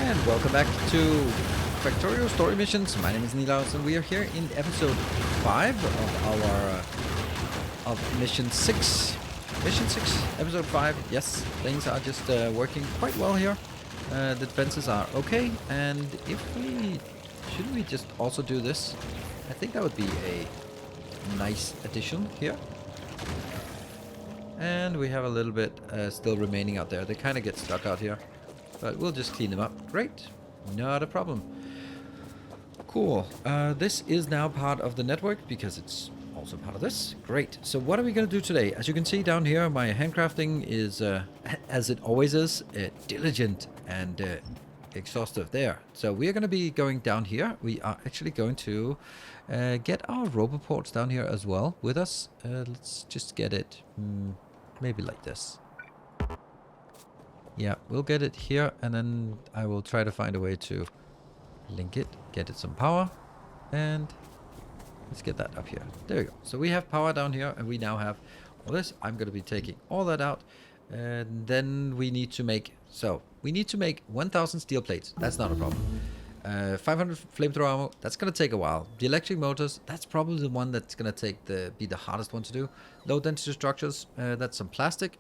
And welcome back to Factorio Story Missions. My name is Nilaus and we are here in episode 5 of our of mission 6. Mission 6, episode 5. Yes, things are just working quite well here. The defenses are okay, and shouldn't we just also do this? I think that would be a nice addition here. And we have a little bit still remaining out there. They kind of get stuck out here. But we'll just clean them up. Great. Not a problem. Cool. This is now part of the network because it's also part of this. Great. So what are we going to do today? As you can see down here, my handcrafting is, as it always is, diligent and exhaustive there. So we are going to be going down here. We are actually going to get our roboports down here as well with us. Let's just get it maybe like this. Yeah, we'll get it here, and then I will try to find a way to link it, get it some power, and let's get that up here. There we go. So we have power down here, and we now have all this. I'm going to be taking all that out, and then we need to make... So, we need to make 1,000 steel plates. That's not a problem. 500 flamethrower ammo. That's going to take a while. The electric motors, that's probably the one that's going to be the hardest one to do. Low density structures, that's some plastic.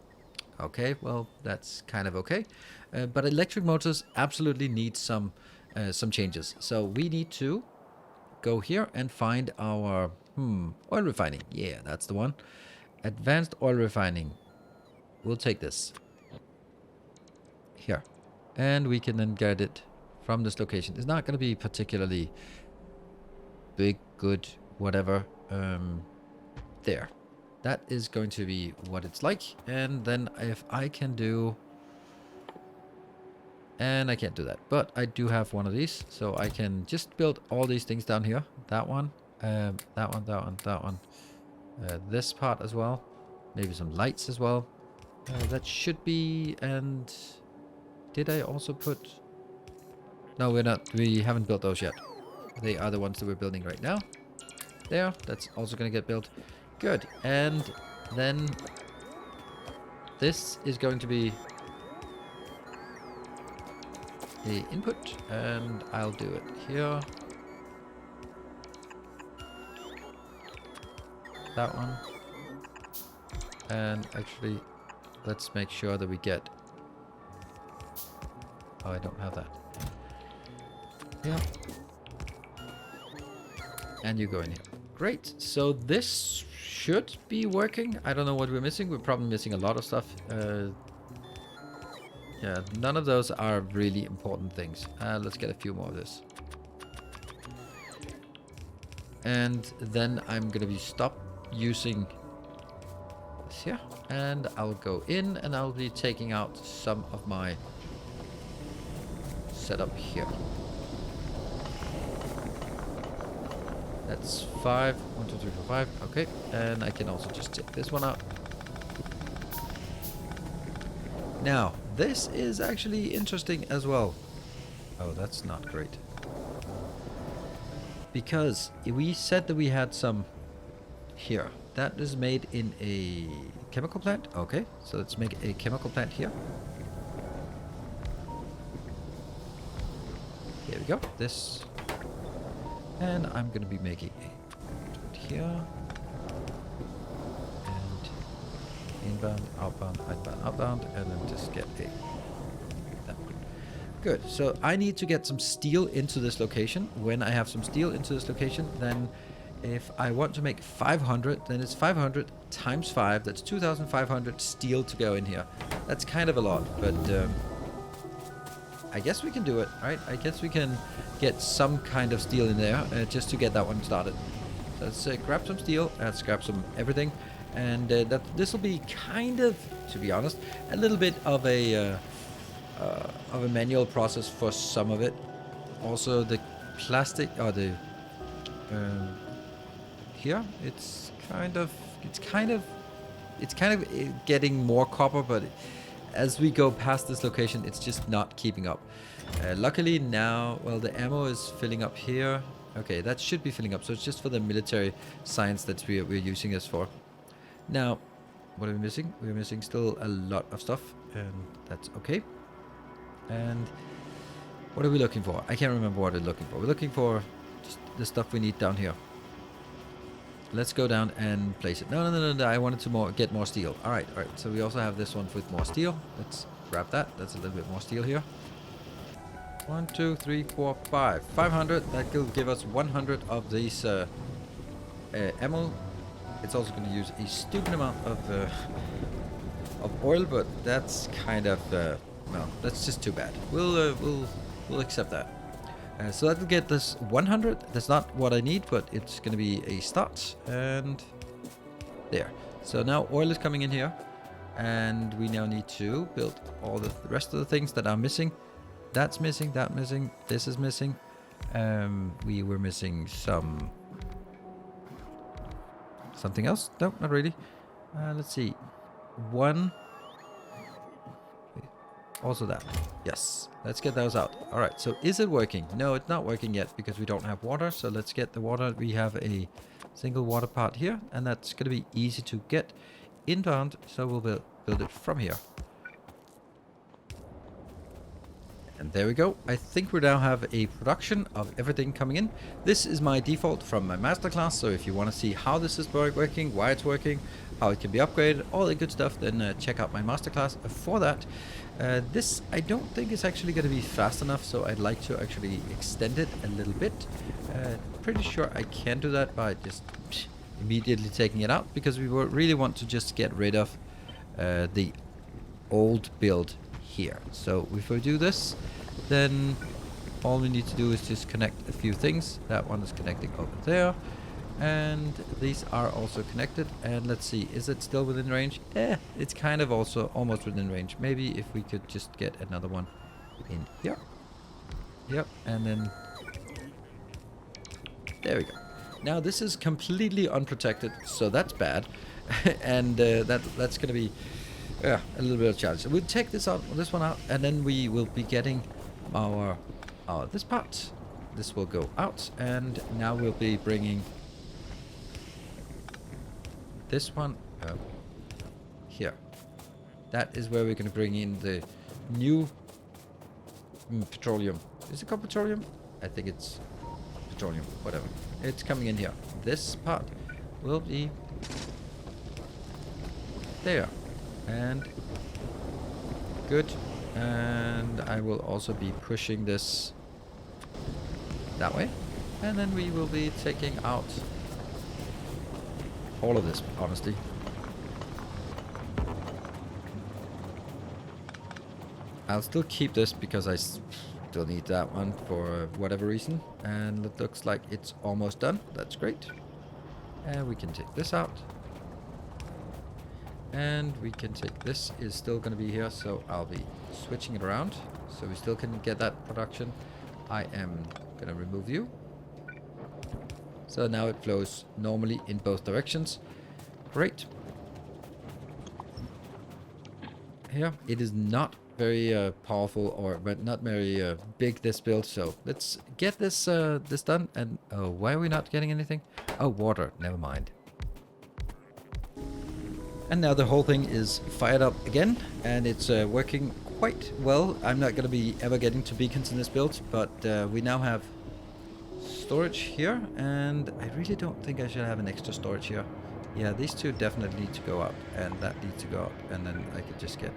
Okay, well, that's kind of okay. But electric motors absolutely need some changes. So we need to go here and find our oil refining. Yeah, that's the one. Advanced oil refining. We'll take this. Here. And we can then get it from this location. It's not going to be particularly big, good, whatever. There. That is going to be what it's like. And then if I can do... And I can't do that. But I do have one of these. So I can just build all these things down here. That one. That one, that one, that one. This part as well. Maybe some lights as well. That should be... And... Did I also put... No, we're not. We haven't built those yet. They are the ones that we're building right now. There. That's also going to get built. Good. And then this is going to be the input, and I'll do it here. That one. And actually, let's make sure that we get... Oh, I don't have that. Yeah. And you go in here. Great. So this should be working. I don't know what we're missing. We're probably missing a lot of stuff. Yeah, none of those are really important things. Let's get a few more of this. And then I'm going to be stop using this here. And I'll go in and I'll be taking out some of my setup here. That's 5. 1, 2, 3, 4, 5. Okay. And I can also just take this one out. Now, this is actually interesting as well. Oh, that's not great. Because we said that we had some here. That is made in a chemical plant. Okay. So let's make a chemical plant here. Here we go. This... And I'm going to be making a here. And inbound, outbound, outbound, and then just get a that one. Good. So I need to get some steel into this location. When I have some steel into this location, then if I want to make 500, then it's 500 times 5. That's 2,500 steel to go in here. That's kind of a lot, but... I guess we can do it, right? I guess we can get some kind of steel in there just to get that one started. So let's grab some steel, let's grab some everything, and this will be kind of, to be honest, a little bit of a manual process for some of it. Also, the plastic or the here, it's kind of getting more copper, but. As we go past this location, it's just not keeping up. Luckily now, well, the ammo is filling up here. Okay, that should be filling up. So it's just for the military science that we're using this for. Now, what are we missing? We're missing still a lot of stuff, and that's okay. And What are we looking for? I can't remember what we're looking for. We're looking for just the stuff we need down here. Let's go down and place it. No. I wanted to get more steel. All right. So we also have this one with more steel. Let's grab that. That's a little bit more steel here. 1, 2, 3, 4, 5. 500. That will give us 100 of these ammo. It's also going to use a stupid amount of oil, but that's kind of well, that's just too bad. We'll accept that. So that will get this 100. That's not what I need, but it's going to be a start. And there. So now oil is coming in here, and we now need to build all the rest of the things that are missing. That's missing. That missing. This is missing. We were missing something else. No, not really. Let's see. One. Also that. Yes. Let's get those out. All right. So is it working? No, it's not working yet because we don't have water. So let's get the water. We have a single water part here, and that's going to be easy to get inbound. So we'll build it from here. And there we go. I think we now have a production of everything coming in. This is my default from my masterclass. So if you want to see how this is working, why it's working, how it can be upgraded, all the good stuff, then check out my masterclass for that. This I don't think is actually going to be fast enough, so I'd like to actually extend it a little bit. Pretty sure I can do that by just immediately taking it out, because we really want to just get rid of the old build here. So if we do this, then all we need to do is just connect a few things. That one is connecting over there, and these are also connected. And let's see, is it still within range? It's kind of also almost within range. Maybe if we could just get another one in here. Yep, and then there we go. Now this is completely unprotected, so that's bad. And that's gonna be a little bit of a challenge. So we'll take this one out, and then we will be getting our this part. This will go out, and now we'll be bringing this one here. That is where we're going to bring in the new petroleum. Is it called petroleum? I think it's petroleum. Whatever. It's coming in here. This part will be there. And good. And I will also be pushing this that way. And then we will be taking out all of this, honestly. I'll still keep this because I still need that one for whatever reason. And it looks like it's almost done. That's great. And we can take this out. And we can take this is still going to be here, so I'll be switching it around so we still can get that production. I am going to remove you. So now it flows normally in both directions. Great. Here, it is not very powerful but not very big, this build. So let's get this this done. And why are we not getting anything? Oh, water. Never mind. And now the whole thing is fired up again, and it's working quite well. I'm not going to be ever getting to beacons in this build, but we now have storage here, and I really don't think I should have an extra storage here. Yeah, these two definitely need to go up, and that needs to go up, and then I could just get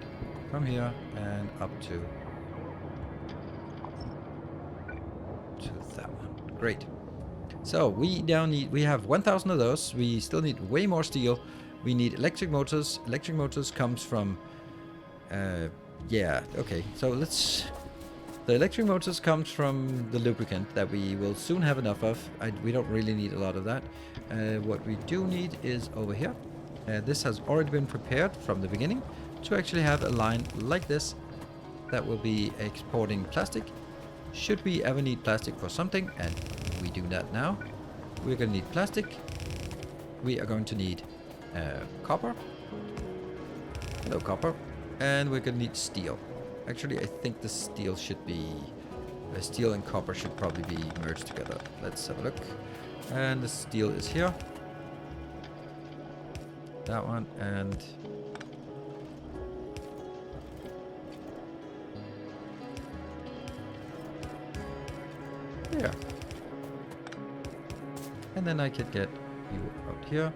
from here and up to that one. Great. So we have 1,000 of those. We still need way more steel. We need electric motors. Electric motors comes from, yeah, okay. So the electric motors comes from the lubricant that we will soon have enough of. We don't really need a lot of that. What we do need is over here. This has already been prepared from the beginning to actually have a line like this that will be exporting plastic. Should we ever need plastic for something, and we do that now, we're going to need plastic. We are going to need copper. No copper. And we're gonna need steel. Actually, I think the steel should be... steel and copper should probably be merged together. Let's have a look. And the steel is here. That one, and... There. And then I could get you out here.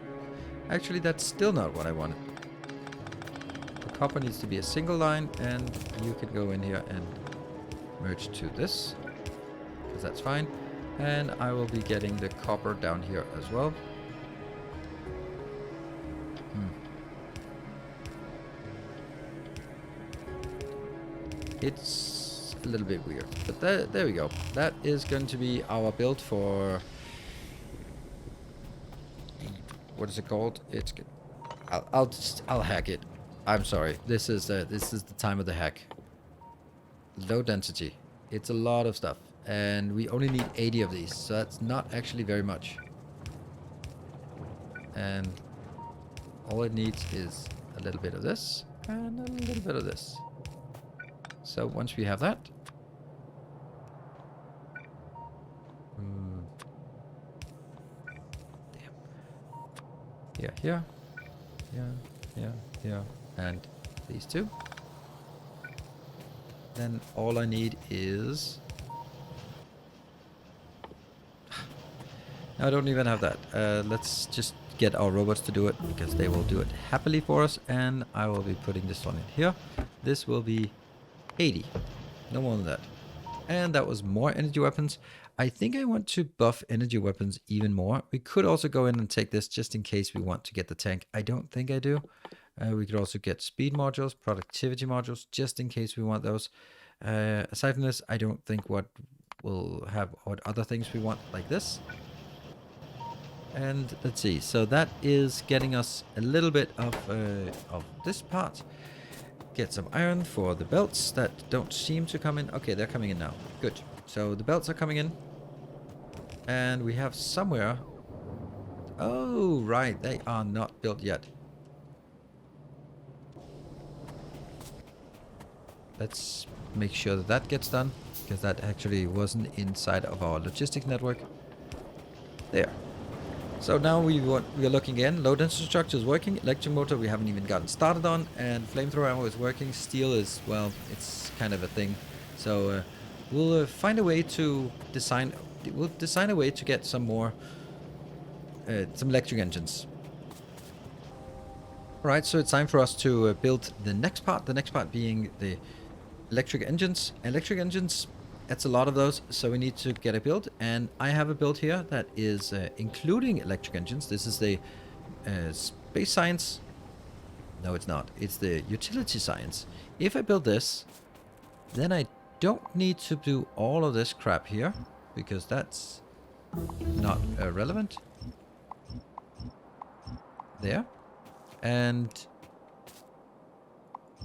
Actually, that's still not what I wanted. The copper needs to be a single line, and you could go in here and merge to this, because that's fine. And I will be getting the copper down here as well. It's a little bit weird, but there we go. That is going to be our build for... What is it called? It's... I'll hack it. I'm sorry. This is the time of the hack. Low density. It's a lot of stuff, and we only need 80 of these, so that's not actually very much. And all it needs is a little bit of this and a little bit of this. So once we have that, here, and these two. Then all I need is... I don't even have that. Let's just get our robots to do it, because they will do it happily for us. And I will be putting this one in here. This will be 80. No more than that. And that was more energy weapons. I think I want to buff energy weapons even more. We could also go in and take this just in case we want to get the tank. I don't think I do. We could also get speed modules, productivity modules, just in case we want those. Aside from this, I don't think what other things we want like this. And let's see. So that is getting us a little bit of this part. Get some iron for the belts that don't seem to come in. Okay, they're coming in now. Good. So the belts are coming in. And we have somewhere... Oh, right. They are not built yet. Let's make sure that that gets done, because that actually wasn't inside of our logistics network. There. So now we are looking again. Low density structure is working. Electric motor we haven't even gotten started on, and flamethrower ammo is working. Steel is, well, it's kind of a thing. So we'll find a way to design. We'll design a way to get some more, some electric engines. All right, so it's time for us to build the next part. The next part being the electric engines. Electric engines. That's a lot of those, so we need to get a build, and I have a build here that is including electric engines. This is the space science. No, it's not. It's the utility science. If I build this, then I don't need to do all of this crap here, because that's not relevant. There. And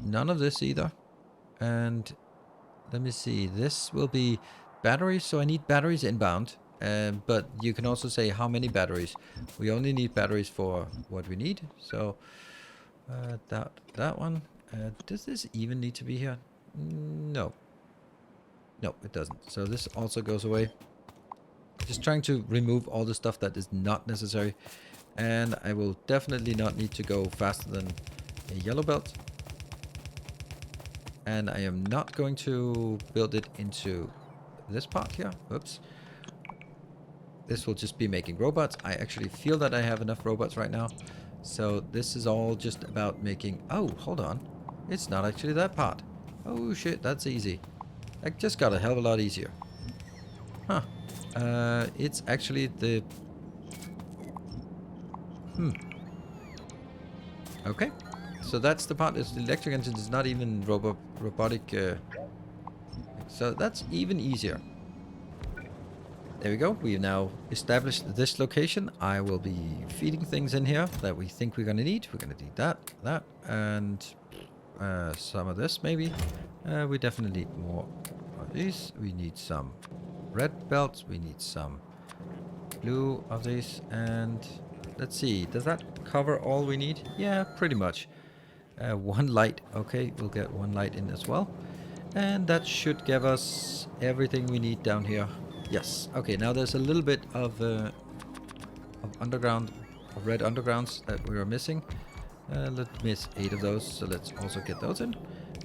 none of this either. And... let me see, this will be batteries, so I need batteries inbound, but you can also say how many batteries. We only need batteries for what we need, so that one. Does this even need to be here? No. No, it doesn't. So this also goes away. Just trying to remove all the stuff that is not necessary, and I will definitely not need to go faster than a yellow belt. And I am not going to build it into this part here. Oops. This will just be making robots. I actually feel that I have enough robots right now. So this is all just about making... Oh, hold on. It's not actually that part. Oh shit, that's easy. I just got a hell of a lot easier. Huh. It's actually the... Okay. So that's the part. Is the electric engine is not even robotic. So that's even easier. There we go. We've now established this location. I will be feeding things in here that we think we're going to need. We're going to need that, and some of this maybe. We definitely need more of these. We need some red belts. We need some blue of these. And let's see. Does that cover all we need? Yeah, pretty much. One light. Okay, we'll get one light in as well. And that should give us everything we need down here. Yes. Okay, now there's a little bit of underground, of red undergrounds that we are missing. Let's miss 8 of those, so let's also get those in.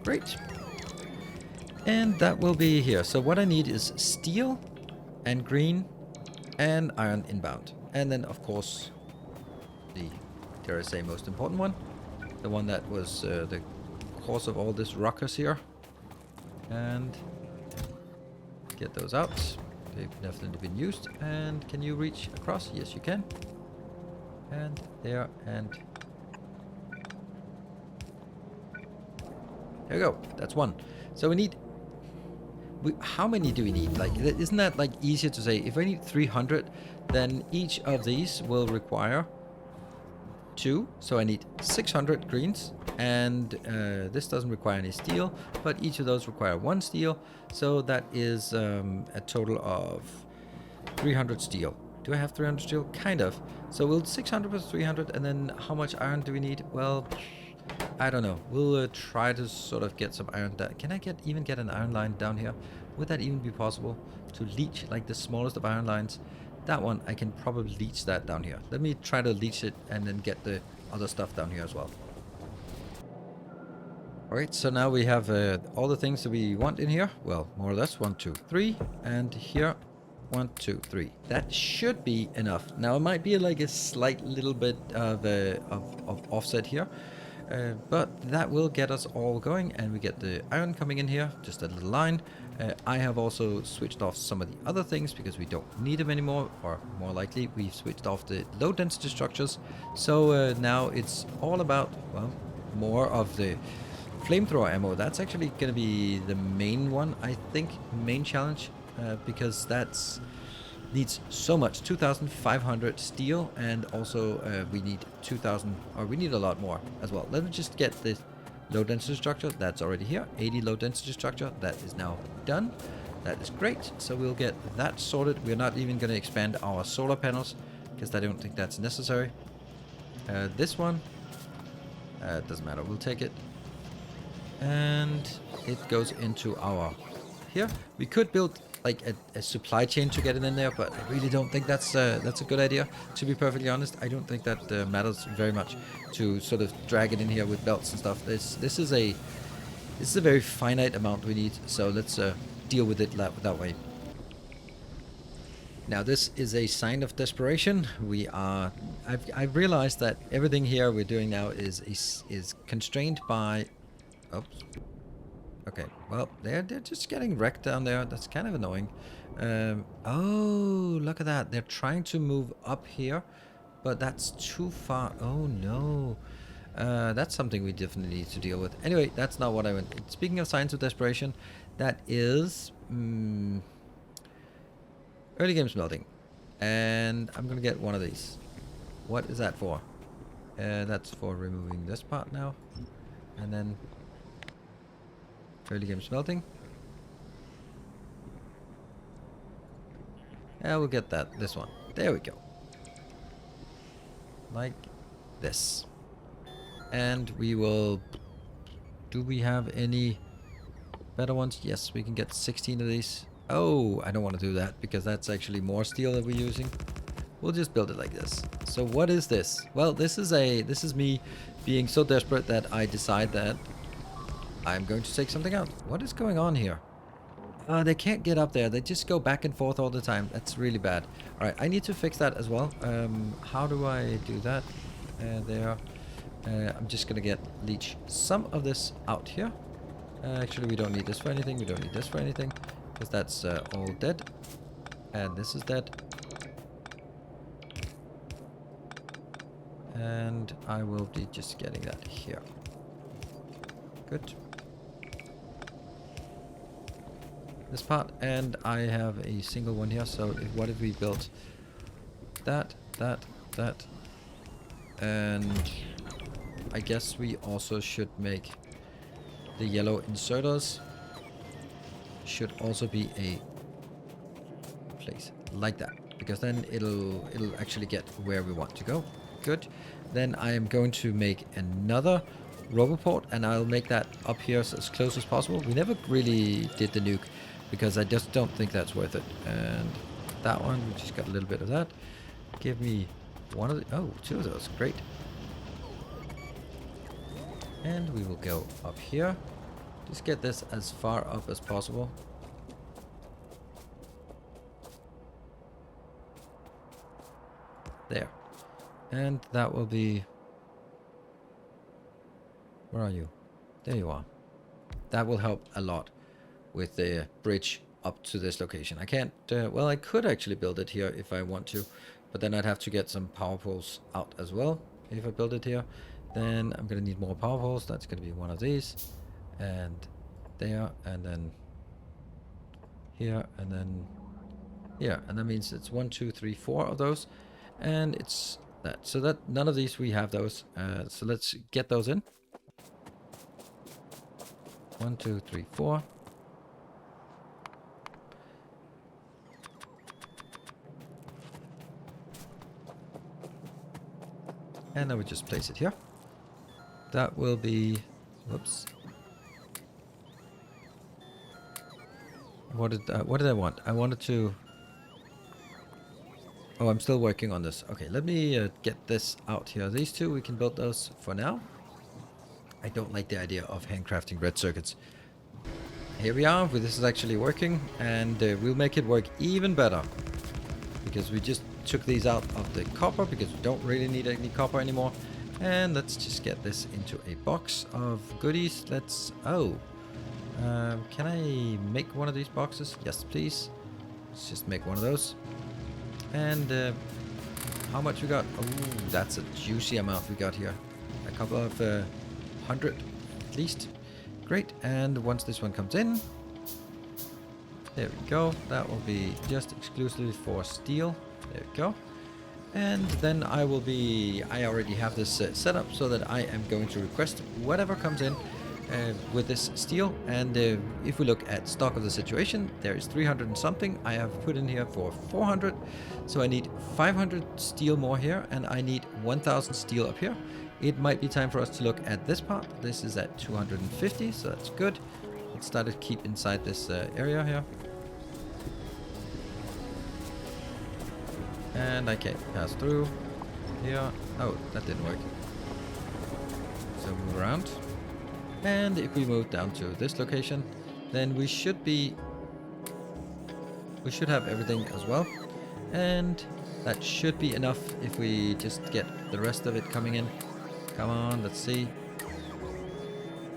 Great. And that will be here. So what I need is steel and green and iron inbound. And then, of course, the, dare I say, most important one. The one that was the cause of all this ruckus here. And get those out. They've definitely been used. And can you reach across? Yes, you can. And there, and there we go. That's one. So we need... how many do we need? Like, isn't that like easier to say? If I need 300, then each of these will require 2. So I need 600 greens. And this doesn't require any steel, but each of those require 1 steel. So that is a total of 300 steel. Do I have 300 steel? Kind of. So we'll 600 plus 300, and then how much iron do we need? Well, I don't know. We'll try to sort of get some iron. Can I even get an iron line down here? Would that even be possible to leach like the smallest of iron lines? That one, I can probably leach that down here. Let me try to leach it and then get the other stuff down here as well. Alright, so now we have all the things that we want in here. Well, more or less 1, 2, 3. And here, 1, 2, 3. That should be enough. Now, it might be like a slight little bit of offset here. But that will get us all going, and we get the iron coming in here, just a little line. I have also switched off some of the other things because we don't need them anymore, or more likely we've switched off the low density structures. So now it's all about, well, more of the flamethrower ammo. That's actually going to be the main one, I think, main challenge, because that's needs so much, 2,500 steel, and also we need 2,000, or we need a lot more as well. Let me just get the low density structure. That's already here. 80 low density structure. That is now done. That is great. So we'll get that sorted. We're not even going to expand our solar panels because I don't think that's necessary. This one doesn't matter. We'll take it, and it goes into our here. We could build like a supply chain to get it in there, but I really don't think that's a good idea. To be perfectly honest, I don't think that matters very much to sort of drag it in here with belts and stuff. This is a very finite amount we need, so let's deal with it that way. Now this is a sign of desperation. I've realized that everything here we're doing now is constrained by. Oops. Okay, well, they're just getting wrecked down there. That's kind of annoying. Oh, look at that. They're trying to move up here, but that's too far. Oh, no. That's something we definitely need to deal with. Anyway, that's not what I went. Speaking of signs of desperation, that is early game smelting. And I'm going to get one of these. What is that for? That's for removing this part now. And then early game smelting. Yeah, we'll get this one. There we go. Like this. And we will... Do we have any better ones? Yes, we can get 16 of these. Oh, I don't want to do that because that's actually more steel that we're using. We'll just build it like this. So what is this? Well, this is me being so desperate that I decide that I'm going to take something out. What is going on here? They can't get up there. They just go back and forth all the time. That's really bad. Alright, I need to fix that as well. How do I do that? There. I'm just going to leech some of this out here. Actually, we don't need this for anything. We don't need this for anything. Because that's all dead. And this is dead. And I will be just getting that here. Good. This part, and I have a single one here, so what if we built that, and I guess we also should make the yellow inserters should also be a place like that, because then it'll actually get where we want to go. Good. Then I am going to make another Roboport, and I'll make that up here as close as possible. We never really did the nuke because I just don't think that's worth it. And that one, we just got a little bit of that. Give me one of the... Oh, 2 of those. Great. And we will go up here. Just get this as far up as possible. There. And that will be... Where are you? There you are. That will help a lot with the bridge up to this location. I can't... well, I could actually build it here if I want to. But then I'd have to get some power poles out as well. If I build it here, then I'm going to need more power poles. That's going to be one of these. And there. And then here. And then here. And that means it's 1, 2, 3, 4 of those. And it's that. So that none of these we have those. So let's get those in. 1, 2, 3, 4. And then we just place it here. That will be... Whoops. What did I want? I wanted to... Oh, I'm still working on this. Okay, let me get this out here. These two, we can build those for now. I don't like the idea of handcrafting red circuits. Here we are. This is actually working. And we'll make it work even better. Because we just took these out of the copper. Because we don't really need any copper anymore. And let's just get this into a box of goodies. Let's... Oh. Can I make one of these boxes? Yes, please. Let's just make one of those. And how much we got? Oh, that's a juicy amount we got here. A couple of 100 at least. Great. And once this one comes in, there we go. That will be just exclusively for steel. There we go. And then I already have this set up so that I am going to request whatever comes in with this steel. And if we look at stock of the situation, there is 300 and something. I have put in here for 400. So I need 500 steel more here, and I need 1000 steel up here. It might be time for us to look at this part. This is at 250, so that's good. Let's start to keep inside this area here. And I can't pass through here. Oh, that didn't work. So move around. And if we move down to this location, then we should have everything as well. And that should be enough if we just get the rest of it coming in. Come on, let's see.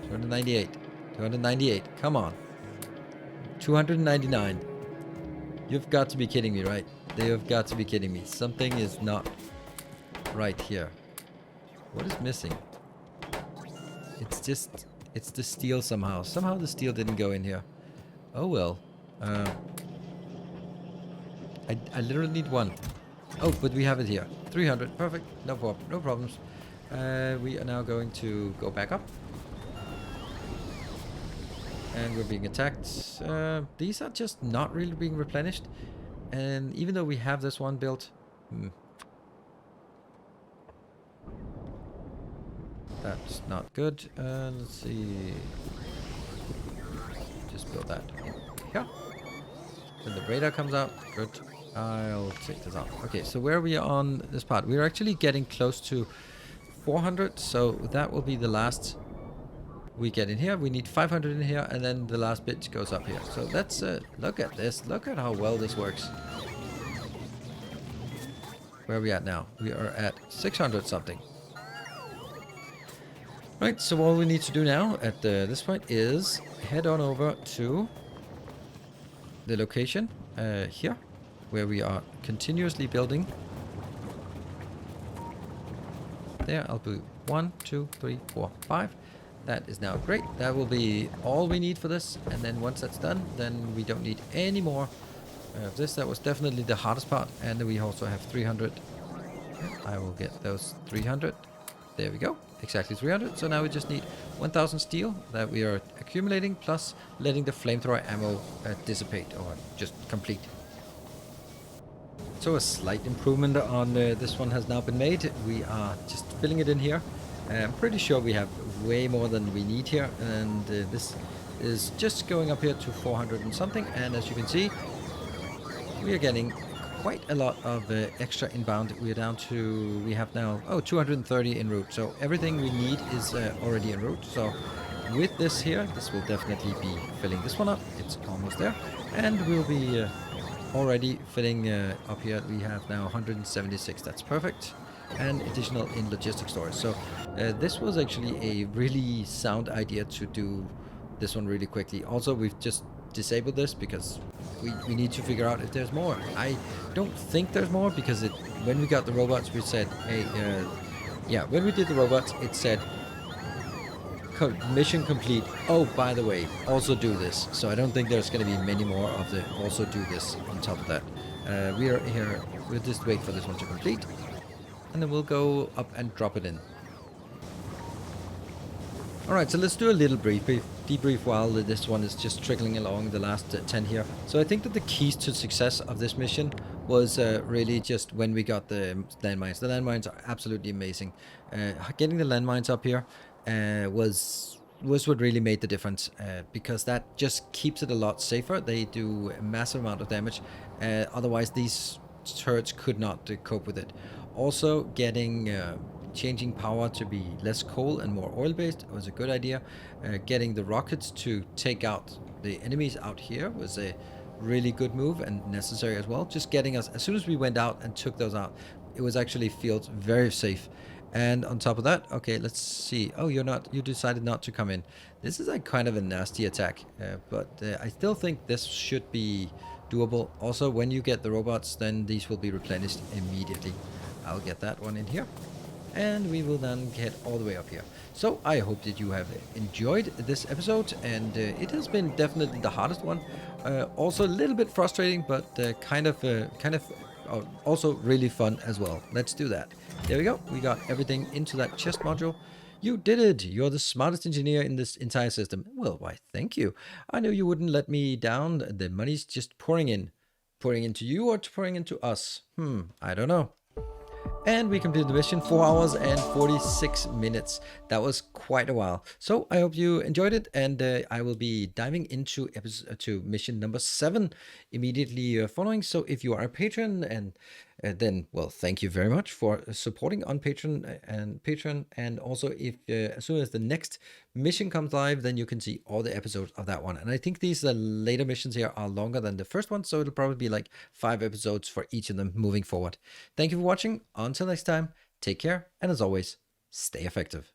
298. 298. Come on. 299. You've got to be kidding me, right? You've got to be kidding me. Something is not right here. What is missing? It's the steel somehow. Somehow the steel didn't go in here. Oh well. I literally need one. Oh, but we have it here. 300. Perfect. No problems. We are now going to go back up. And we're being attacked. These are just not really being replenished. And even though we have this one built... That's not good. Let's see. Just build that in here. Then the radar comes out. Good. I'll take this out. Okay, so where are we on this part? We're actually getting close to 400. So that will be the last we get in here. We need 500 in here, and then the last bit goes up here. So let's look at this. Look at how well this works. Where are we at now? We are at 600 something. Right, so all we need to do now at this point is head on over to the location here, where we are continuously building. There, I'll do 1, 2, 3, 4, 5. That is now great. That will be all we need for this. And then once that's done, then we don't need any more of this. That was definitely the hardest part. And then we also have 300. I will get those 300. There we go. Exactly 300. So now we just need 1000 steel that we are accumulating, plus letting the flamethrower ammo dissipate or just complete. So a slight improvement on this one has now been made. We are just filling it in here. I'm pretty sure we have way more than we need here, and this is just going up here to 400 and something. And as you can see, we are getting quite a lot of extra inbound. We are down to, we have now 230 en route. So everything we need is already en route. So with this here, this will definitely be filling this one up. It's almost there, and we'll be already filling up here. We have now 176. That's perfect. And additional in logistic storage. So this was actually a really sound idea to do this one really quickly. Also, we've just disabled this because we need to figure out if there's more. I don't think there's more because when we got the robots, we said, hey, yeah, when we did the robots, it said mission complete. Oh, by the way, also do this. So I don't think there's going to be many more of the also do this on top of that. We are here. We'll just wait for this one to complete, and then we'll go up and drop it in. Alright, so let's do a little debrief while this one is just trickling along the last 10 here. So I think that the keys to success of this mission was really just when we got the landmines. The landmines are absolutely amazing. Getting the landmines up here was what really made the difference, because that just keeps it a lot safer. They do a massive amount of damage. Otherwise, these turrets could not cope with it. Also, getting... changing power to be less coal and more oil based was a good idea. Getting the rockets to take out the enemies out here was a really good move and necessary as well. Just getting us, as soon as we went out and took those out, it was actually feels very safe. And on top of that, okay, let's see. Oh, you decided not to come in. This is like kind of a nasty attack, but I still think this should be doable. Also, when you get the robots, then these will be replenished immediately. I'll get that one in here. And we will then get all the way up here. So I hope that you have enjoyed this episode, and it has been definitely the hardest one. Also a little bit frustrating, but kind of also really fun as well. Let's do that. There we go. We got everything into that chest module. You did it. You're the smartest engineer in this entire system. Well, why, thank you. I know you wouldn't let me down. The money's just pouring in. Pouring into you or pouring into us? I don't know. And we completed the mission, 4 hours and 46 minutes. That was quite a while. So I hope you enjoyed it, and I will be diving into mission number 7 immediately following. So if you are a patron, and then, well, thank you very much for supporting on Patreon. And also, if as soon as the next mission comes live, then you can see all the episodes of that one. And I think these later missions here are longer than the first one, so it'll probably be like 5 episodes for each of them moving forward. Thank you for watching. Until next time, take care, and as always, stay effective.